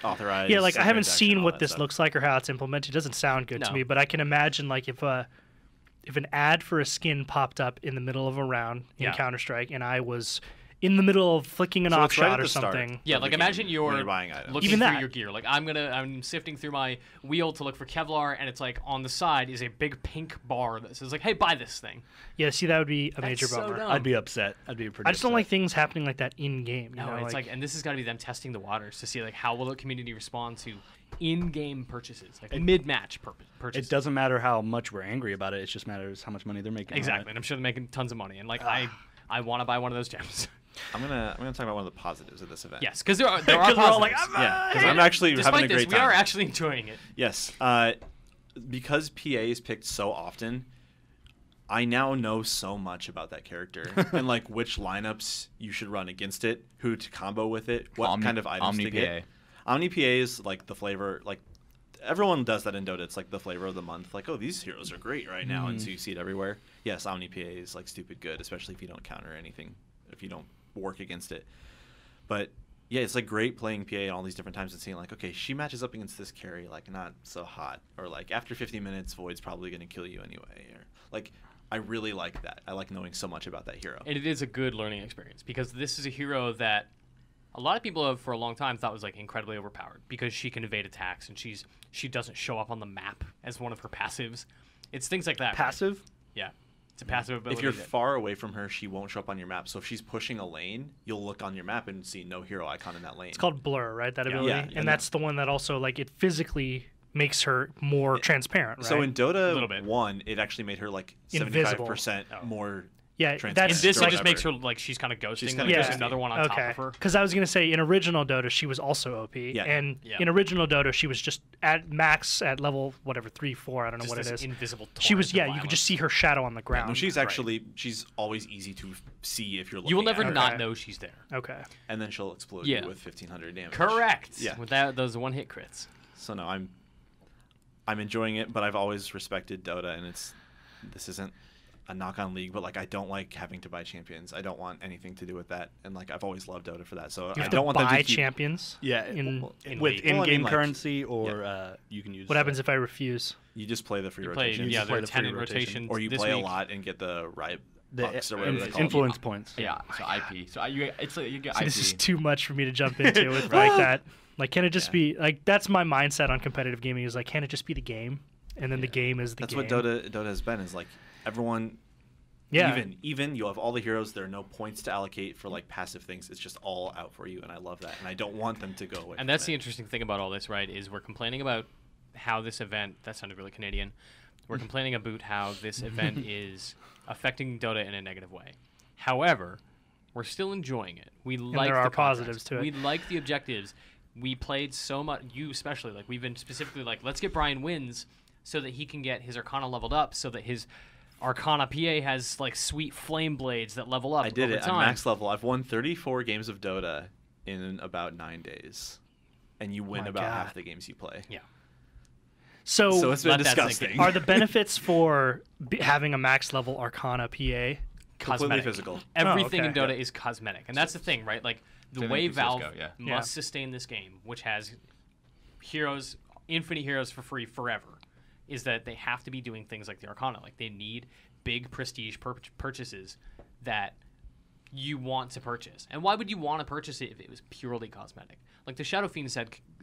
authorize. Yeah, like I the haven't transaction and seen all what that this stuff. looks like or how it's implemented. It doesn't sound good to No. me, but I can imagine like if an ad for a skin popped up in the middle of a round in Yeah. Counter-Strike and I was in the middle of flicking an So off it's right shot at or the start. something. Yeah, of like the imagine game you're when buying items. looking Even through that. your gear. Like I'm sifting through my wheel to look for Kevlar, and it's like on the side is a big pink bar that says like, "Hey, buy this thing." Yeah, see, that would be a That's major so bummer. dumb. I'd be upset. I'd be pretty I just don't upset. like things happening like that in game. No, it's like, and this has got to be them testing the waters to see like how will the community respond to in-game purchases, like mid-match purchases. It doesn't matter how much we're angry about it. It just matters how much money they're making. on it. Exactly, and I'm sure they're making tons of money. And like I want to buy one of those gems. I'm gonna talk about one of the positives of this event. Yes, because there are 'Cause we're positives. all like, Yeah, because I'm actually Despite having a this, great we time. are actually enjoying it. Yes, because PA is picked so often, I now know so much about that character and like which lineups you should run against it, who to combo with it, what kind of items Omni to get. Omni PA is like the flavor, like everyone does that in Dota. It's like the flavor of the month. Like, oh, these heroes are great right now, and so you see it everywhere. Yes, Omni PA is like stupid good, especially if you don't counter anything, if you don't work against it. But yeah, it's like great playing PA at all these different times and seeing like, okay, she matches up against this carry, like not so hot, or like after 50 minutes, Void's probably going to kill you anyway, or like. I really like that. I like knowing so much about that hero. And it is a good learning experience because this is a hero that a lot of people have for a long time thought was like incredibly overpowered because she can evade attacks and she doesn't show up on the map as one of her passives. It's things like that. right? Passive? Yeah. It's a passive ability. If you're that- far away from her, she won't show up on your map. So if she's pushing a lane, you'll look on your map and see no hero icon in that lane. It's called Blur, right? That ability, Yeah, and that's the one that also like it physically makes her more transparent, right? So in little Dota bit. 1, it actually made her like Invisible. 75% more. yeah, transparent. that's in this, it whatever. just makes her like she's kind of ghosting. She's like, kinda there's ghosting. another one on top okay. of her. Because I was gonna say in original Dota she was also OP, and Yeah. in original Dota she was just at max at level whatever 3, 4. I don't know Just what it this is. invisible. She was torrent of you could just violence. see her shadow on the ground. No, she's actually she's always easy to see if you're looking. You will never at her. not Okay. know she's there. Okay. And then she'll explode Yeah. you with 1,500 damage. Correct. Yeah. With that, those one-hit crits. So no, I'm enjoying it, but I've always respected Dota, and this isn't a knock on League, but like I don't like having to buy champions. I don't want anything to do with that, and like I've always loved Dota for that. So You I have don't to want them buy to keep. champions. Yeah, In- in with League. in-game Well, I mean, like- currency, or you can use. What happens if I refuse? You just play the free You play, rotation, yeah, play there are the 10 free in rotation. rotation. or you this play week. a lot and get the right the bucks or whatever they call influence it. points? Yeah, so IP. So it's like you get See, IP. this is too much for me to jump into with like that. Like, can it just be like that's my mindset on competitive gaming is like, can it just be the game, and then the game is the That's game. what Dota has been. Is like everyone. Yeah. Even you have all the heroes. There are no points to allocate for like passive things. It's just all out for you, and I love that. And I don't want them to go away. And that's the interesting thing about all this, right? Is we're complaining about how this event. That sounded really Canadian. We're complaining about how this event is affecting Dota in a negative way. However, we're still enjoying it. We like there the are contracts. positives to it. We like the objectives. We played so much. You especially, like we've been specifically like, let's get Brian wins so that he can get his Arcana leveled up, so that his Arcana PA has like sweet flame blades that level up. I did over it at time. max level. I've won 34 games of Dota in about 9 days, and you win My about God. half the games you play. Yeah. So it's been Let that sink disgusting. in. Are the benefits for having a max level Arcana PA? completely Cosmetic. physical? Everything in okay. Dota is cosmetic, and that's the thing, right? Like the Same way thing for Valve CS:GO, yeah. must Yeah. sustain this game, which has heroes, infinite heroes for free forever, is that they have to be doing things like the Arcana. Like they need big prestige purchases that you want to purchase. And why would you want to purchase it if it was purely cosmetic? Like the Shadow Fiend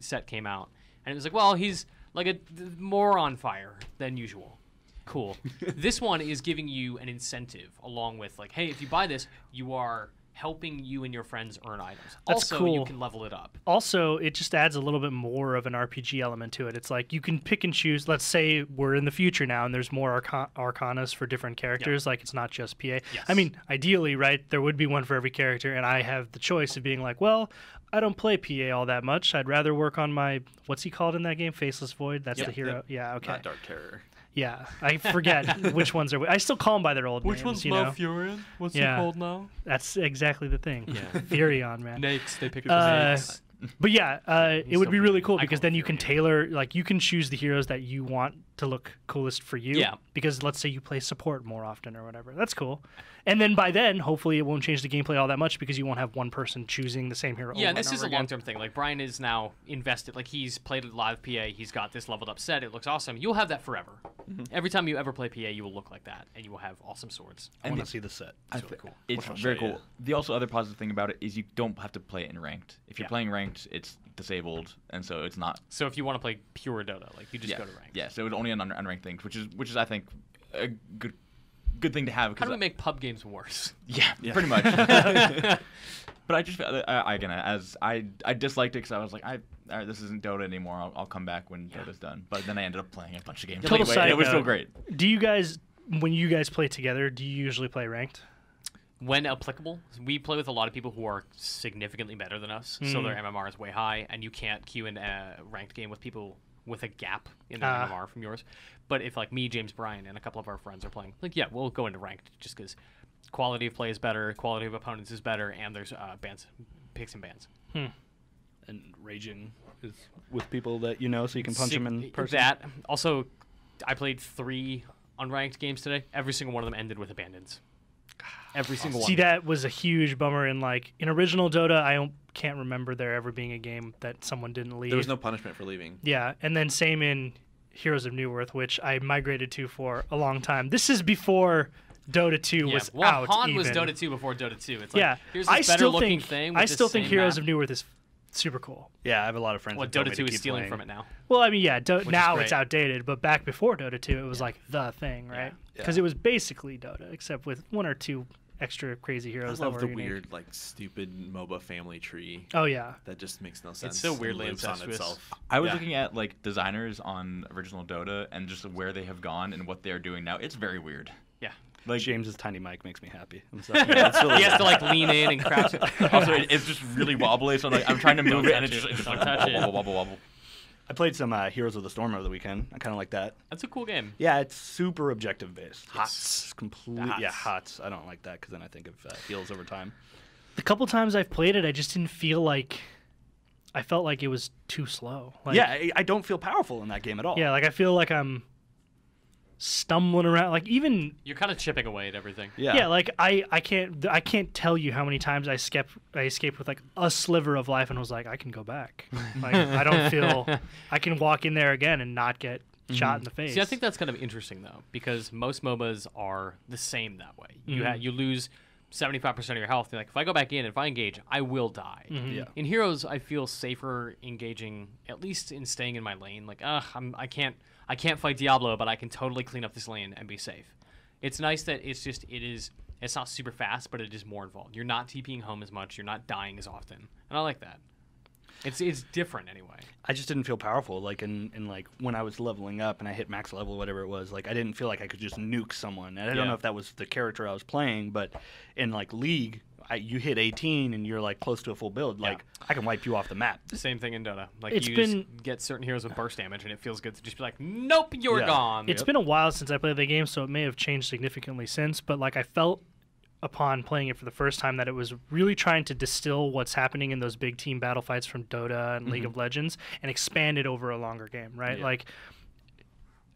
set came out, and it was like, well, he's like more on fire than usual. Cool. This one is giving you an incentive along with like, hey, if you buy this, you are helping you and your friends earn items. That's also, you cool. can level it up. Also, it just adds a little bit more of an RPG element to it. It's like you can pick and choose. Let's say we're in the future now and there's more Arcanas for different characters. Like it's not just PA. I mean, ideally, right, there would be one for every character, and I have the choice of being like, well, I don't play PA all that much. I'd rather work on my, what's he called in that game? Faceless Void? That's the hero. Yep. Yeah, okay. Not Dark Terror. Yeah, I forget which ones are. I still call them by their old names. You know? Furion? What's Yeah. he called now? That's exactly the thing. Yeah. Furion, man. Nakes. They pick Uh, Nakes. But yeah, it would so be really cool I because call then it you can Furion. tailor, like you can choose the heroes that you want to look coolest for you. Yeah. Because let's say you play support more often or whatever. That's cool. And then by then, hopefully, it won't change the gameplay all that much because you won't have one person choosing the same hero. Yeah, over and this is a over again. long-term thing. Like Brian is now invested. Like he's played a live PA. He's got this leveled up set. It looks awesome. You'll have that forever. Every time you ever play PA, you will look like that, and you will have awesome swords. I want to see the set. I really thi- cool. It's I'll show very you. cool. The also other positive thing about it is you don't have to play it in ranked. If you're Yeah. playing ranked, it's disabled, and so it's not. So if you want to play pure Dota, like you just yeah, go to ranked. Yeah, so it's only an unranked thing, which is I think a good thing to have. How do we I- make pub games worse? Yeah, pretty much. But I just again, as I disliked it because I was like, this isn't Dota anymore. I'll come back when Dota's done. But then I ended up playing a bunch of games. Total anyway, side and it was still note. great. Do you guys, when you guys play together, do you usually play ranked? When applicable, we play with a lot of people who are significantly better than us, so their MMR is way high, and you can't queue in a ranked game with people with a gap in their MMR from yours. But if like me, James, Brian, and a couple of our friends are playing, like yeah, we'll go into ranked just because quality of play is better, quality of opponents is better, and there's bans, picks and bans. And raging is with people that you know, so you can punch them in person. That also, I played 3 unranked games today. Every single one of them ended with abandons. Every single one. See, that was a huge bummer. In original Dota, can't remember there ever being a game that someone didn't leave. There was no punishment for leaving. Yeah, and then same in Heroes of New Earth, which I migrated to for a long time. This is before Dota 2 was well, out. Han was even. Dota 2 before Dota 2. It's like, Yeah, here's this better looking thing. With I this still think same Heroes map. of New Earth is super cool. Yeah, I have a lot of friends. Well, that tell me Dota to 2 is keep stealing playing. from it now. Well, I mean, yeah, is now great. it's outdated, but back before Dota 2, it was like the thing, right? Because Yeah. it was basically Dota, except with one or two extra crazy I heroes that love were the unique. weird, like, stupid MOBA family tree. Oh yeah, That just makes no sense. so and weirdly lives on incestuous. itself. I was Yeah. looking at like designers on original Dota and just where they have gone and what they're doing now. It's very weird. Yeah. Like James's tiny mic makes me happy. He has to like lean in and crouch. also, it's just really wobbly. So I'm trying to move it, and touch it's it. just Don't like touch it. wobble, wobble, wobble. I played some Heroes of the Storm over the weekend. I kind of like that. That's a cool game. Yeah, it's super objective based. Hots. It's complete. The Yeah, hots. hots. I don't like that because then I think of heals over time. the couple times I've played it, I just didn't feel like. I felt like it was too slow. Like, Yeah, I don't feel powerful in that game at all. yeah, like I feel like I'm stumbling around. Like even You're kind of chipping away at everything. yeah, like I can't tell you how many times I escaped with like a sliver of life and was like I can go back. Like I don't feel I can walk in there again and not get shot in the face. See, I think that's kind of interesting though, because most MOBAs are the same that way. You lose 75% of your health. You're like, if I go back in, if I engage, I will die. Yeah. In Heroes, I feel safer engaging, at least in staying in my lane. Like, I can't fight Diablo, but I can totally clean up this lane and be safe. It's nice that it's not super fast, but it is more involved. You're not TPing home as much. You're not dying as often, and I like that. It's different anyway. I just didn't feel powerful. Like in like when I was leveling up and I hit max level, whatever it was. Like I didn't feel like I could just nuke someone. And I don't know if that was the character I was playing, but in like League, you hit 18 and you're like close to a full build. Like I can wipe you off the map. Same thing in Dota. Like It's you been- just get certain heroes with burst damage, and it feels good to just be like, nope, you're Yeah. gone. It's been a while since I played the game, so it may have changed significantly since. But like I felt upon playing it for the first time that it was really trying to distill what's happening in those big team battle fights from Dota and League of Legends and expand it over a longer game, right? Yeah. Like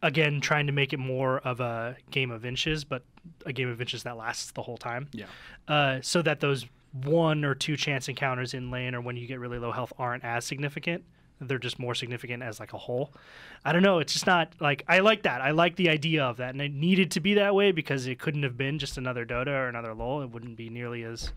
again, trying to make it more of a game of inches, but a game of inches that lasts the whole time. Yeah. So that those 1 or 2 chance encounters in lane or when you get really low health aren't as significant. They're just more significant as like a whole. I don't know. It's just not like I like that. I like the idea of that, and it needed to be that way because it couldn't have been just another Dota or another LoL. It wouldn't be nearly as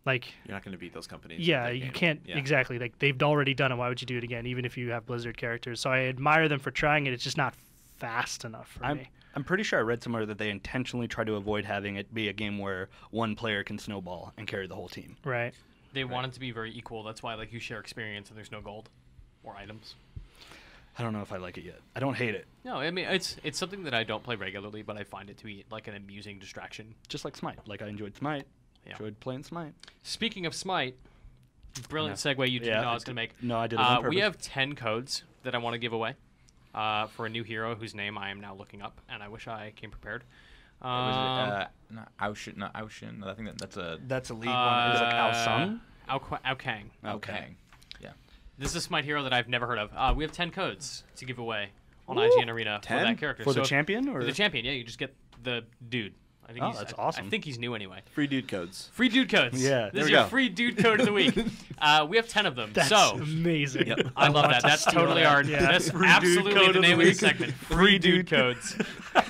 like You're not going to beat those companies. with yeah. that You game. can't Yeah. exactly like they've already done it. Why would you do it again? Even if you have Blizzard characters. So I admire them for trying it. It's just not fast enough for me. I'm pretty sure I read somewhere that they intentionally try to avoid having it be a game where one player can snowball and carry the whole team. Right. They want it to be very equal. That's why like you share experience and there's no gold or items. I don't know if I like it yet. I don't hate it. No, I mean it's something that I don't play regularly, but I find it to be like an amusing distraction. Just like Smite. Like I enjoyed Smite. Yeah. Enjoyed playing Smite. Speaking of Smite, brilliant segue you didn't know I was going to make. No, I did it on We purpose. have 10 codes that I want to give away for a new hero whose name I am now looking up, and I wish I came prepared. Was it, not Aushin. I think that's a That's a league one. Is it like Ao Sung? Ao Kang. okay. Yeah. This is a Smite hero that I've never heard of. We have 10 codes to give away on IGN Arena for 10? that character. For the if- champion? Or? For the champion, yeah. You just get the dude. I think Oh, he's, that's I awesome. think he's new anyway. Free dude codes. Free dude codes. Yeah, This there is we your go. free dude code of the week. We have 10 of them. That's so amazing. Yep. I love want that. to That's steal totally that. our. Yeah. That's Free dude absolutely code the of the name of the week. segment. Free dude codes.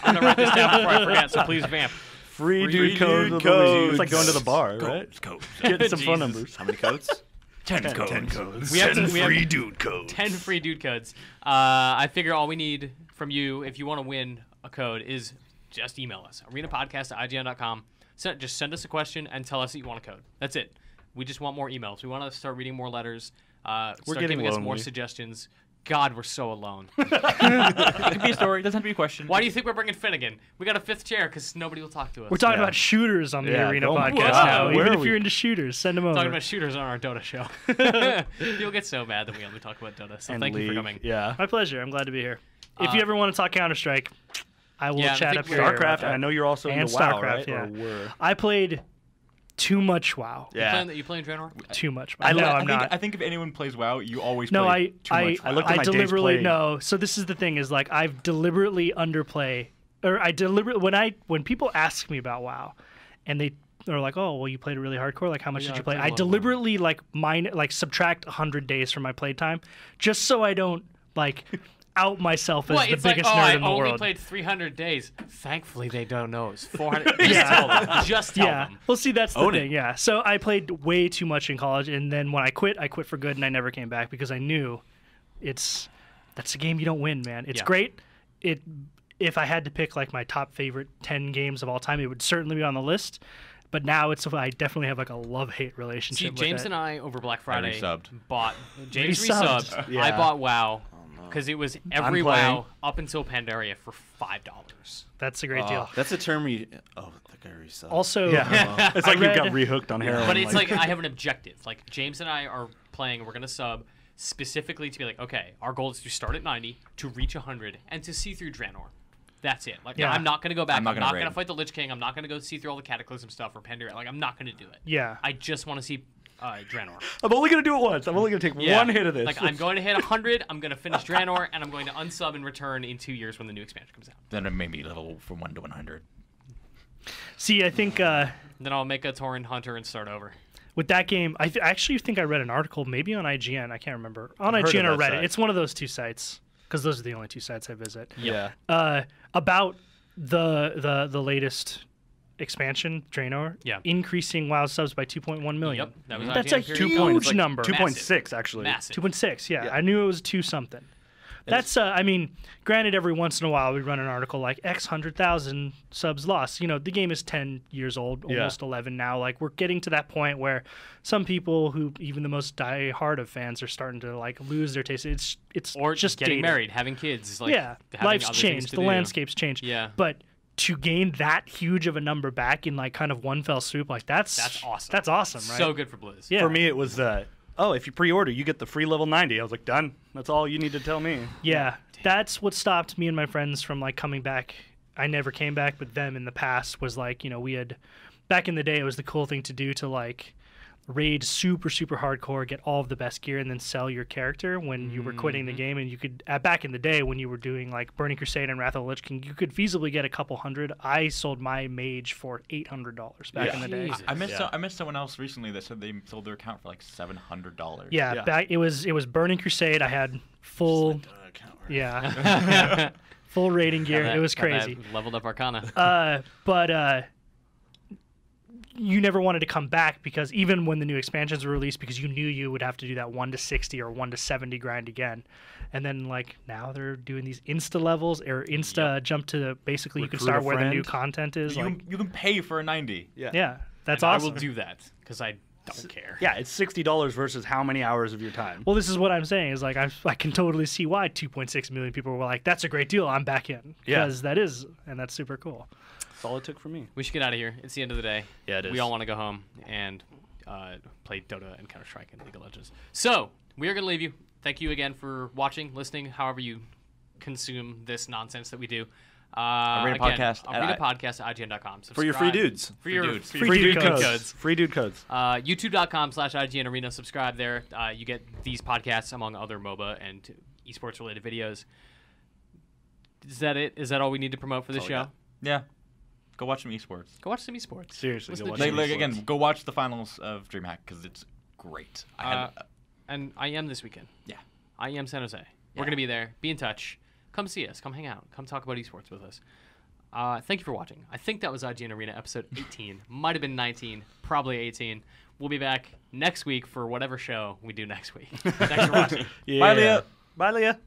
I'm gonna write this down before I forget. So please vamp. Free Free dude codes. dude of the week. codes. It's like going to the bar, right? Codes. Getting some phone Jesus. numbers. How many codes? 10 10 codes. codes. We have free dude codes. 10 free dude codes. I figure all we need from you, if you want to win a code, is just email us. arenapodcast@ign.com. Just send us a question and tell us that you want a code. That's it. We just want more emails. We want to start reading more letters. Start getting giving us more lonely. suggestions. God, we're so alone. It could be a story. It doesn't have to be a question. Why do you think we're bringing Finnegan? We got a 5th chair because nobody will talk to us. We're talking Yeah. about shooters on the Yeah, Arena oh my podcast God. now. Where Even are if we? you're into shooters, send them over. talking about shooters on our Dota show. You'll get so mad that we only talk about Dota. So And thank you for League. coming. Yeah. My pleasure. I'm glad to be here. If you ever want to talk Counter-Strike, I will Yeah, I chat think up we're- your ear about StarCraft. that. I know you're also And into WoW, StarCraft, right? yeah. Or were. I played too much WoW. Yeah. You playing Draenor? Too much. I No, li- I'm not. I think if anyone plays WoW, you always No, play too much I WoW. looked at I my days deliberately played. no. So this is the thing: is like I've deliberately underplay, or I deliberately when people ask me about WoW, and they're like, "Oh, well, you played it really hardcore. Like, how much Yeah, did you I play?" played a I lot of deliberately subtract 100 days from my playtime, just so I don't like. out myself as Well, the it's like, biggest oh, nerd I in the only world. played 300 days. Thankfully, they don't know. It's 400. Just tell them. Just tell them. Well, see, that's the Own thing. it. Yeah. So I played way too much in college, and then when I quit for good, and I never came back because I knew that's a game you don't win, man. It's Yeah. great. If I had to pick like my top favorite 10 games of all time, it would certainly be on the list. But now I definitely have like a love-hate relationship See, with James it. and I over Black Friday resubbed. bought. James Resubbed. resubbed. Yeah. I bought WoW because it was every I'm playing. WoW up until Pandaria for $5. That's a great deal. That's a term you. Oh, the guy resubbed. Also, Yeah. It's like I you read- got rehooked on heroin. But it's like I have an objective. Like James and I are playing. We're gonna sub specifically to be like, okay, our goal is to start at 90, to reach 100, and to see through Draenor. That's it. Like Yeah. I'm not gonna go back. I'm not gonna raid. fight the Lich King. I'm not gonna go see through all the Cataclysm stuff or Pandaria. Like I'm not gonna do it. yeah. I just want to see Draenor. I'm only gonna do it once. I'm only gonna take Yeah. one hit of this. Like I'm going to hit 100. I'm gonna finish Draenor, and I'm going to unsub and return in 2 years when the new expansion comes out. Then it made me level from 1 to 100. See, I think Then I'll make a Tauren Hunter and start over. with that game, I actually think I read an article, maybe on IGN. I can't remember. On I've heard IGN of or that Reddit. site. It's one of those two sites because those are the only two sites I visit. yeah. About the latest expansion, Draenor, Yeah. increasing WoW subs by 2.1 million. Yep, that was That's a IGN. huge number. 2.6 actually. Massive. 2.6, yeah. Yeah. I knew it was 2 something. That's I mean, granted, every once in a while we run an article like X 100,000 subs lost. You know, the game is 10 years old, Yeah. almost 11 now. Like we're getting to that point where some people who even the most die-hard of fans are starting to like lose their taste. It's Or just getting dated. married, having kids. Like, Yeah, having life's other things changed. to The do. landscape's changed. Yeah. But to gain that huge of a number back in like kind of one fell swoop, like that's awesome. That's awesome, right? So good for Blizz. Yeah. For me, it was if you pre-order, you get the free level 90. I was like, done. That's all you need to tell me. Yeah, that's what stopped me and my friends from like coming back. I never came back, but them in the past was like, you know, we had back in the day. It was the cool thing to do to like raid super hardcore, get all of the best gear, and then sell your character when you were quitting the game. And you could back in the day when you were doing like Burning Crusade and Wrath of the Lich King, you could feasibly get a couple hundred. I sold my mage for $800 back in the day. Jesus. I missed someone else recently that said they sold their account for like $700. Yeah, Yeah. back it was Burning Crusade. I had full yeah full raiding gear. It was crazy. Leveled up Arcana. But you never wanted to come back because even when the new expansions were released, because you knew you would have to do that 1 to 60 or 1 to 70 grind again. And then like now they're doing these insta levels or insta jump to basically you can Recruit start a where the new friend. content is. You can pay for a 90. Yeah, that's And awesome. I will do that because I don't care. Yeah, it's $60 versus how many hours of your time? Well, this is what I'm saying is like I can totally see why 2.6 million people were like, that's a great deal. I'm back in Yeah. because that is, and that's super cool. That's all it took for me. We should get out of here. It's the end of the day. Yeah, it We is. all want to go home and play Dota and Counter-Strike and League of Legends. So we are going to leave you. Thank you again for watching, listening, however you consume this nonsense that we do. Arena-podcast Arena-podcast at ign.com. For your free dudes. For your dudes. Free dude codes. codes. Free dude codes. YouTube.com/IGN Arena. Subscribe there. You get these podcasts among other MOBA and esports related videos. Is that it? Is that all we need to promote for this all we show? got. Yeah. Go watch some esports. Go watch some esports. Seriously, Listen go to watch Jay. some Like, esports. again, go watch the finals of DreamHack because it's great. And I am this weekend. Yeah. I am San Jose. We're going to be there. Be in touch. Come see us. Come hang out. Come talk about esports with us. Thank you for watching. I think that was IGN Arena episode 18. Might have been 19. Probably 18. We'll be back next week for whatever show we do next week. Thanks for watching. Yeah. Bye, Leah. Bye, Leah.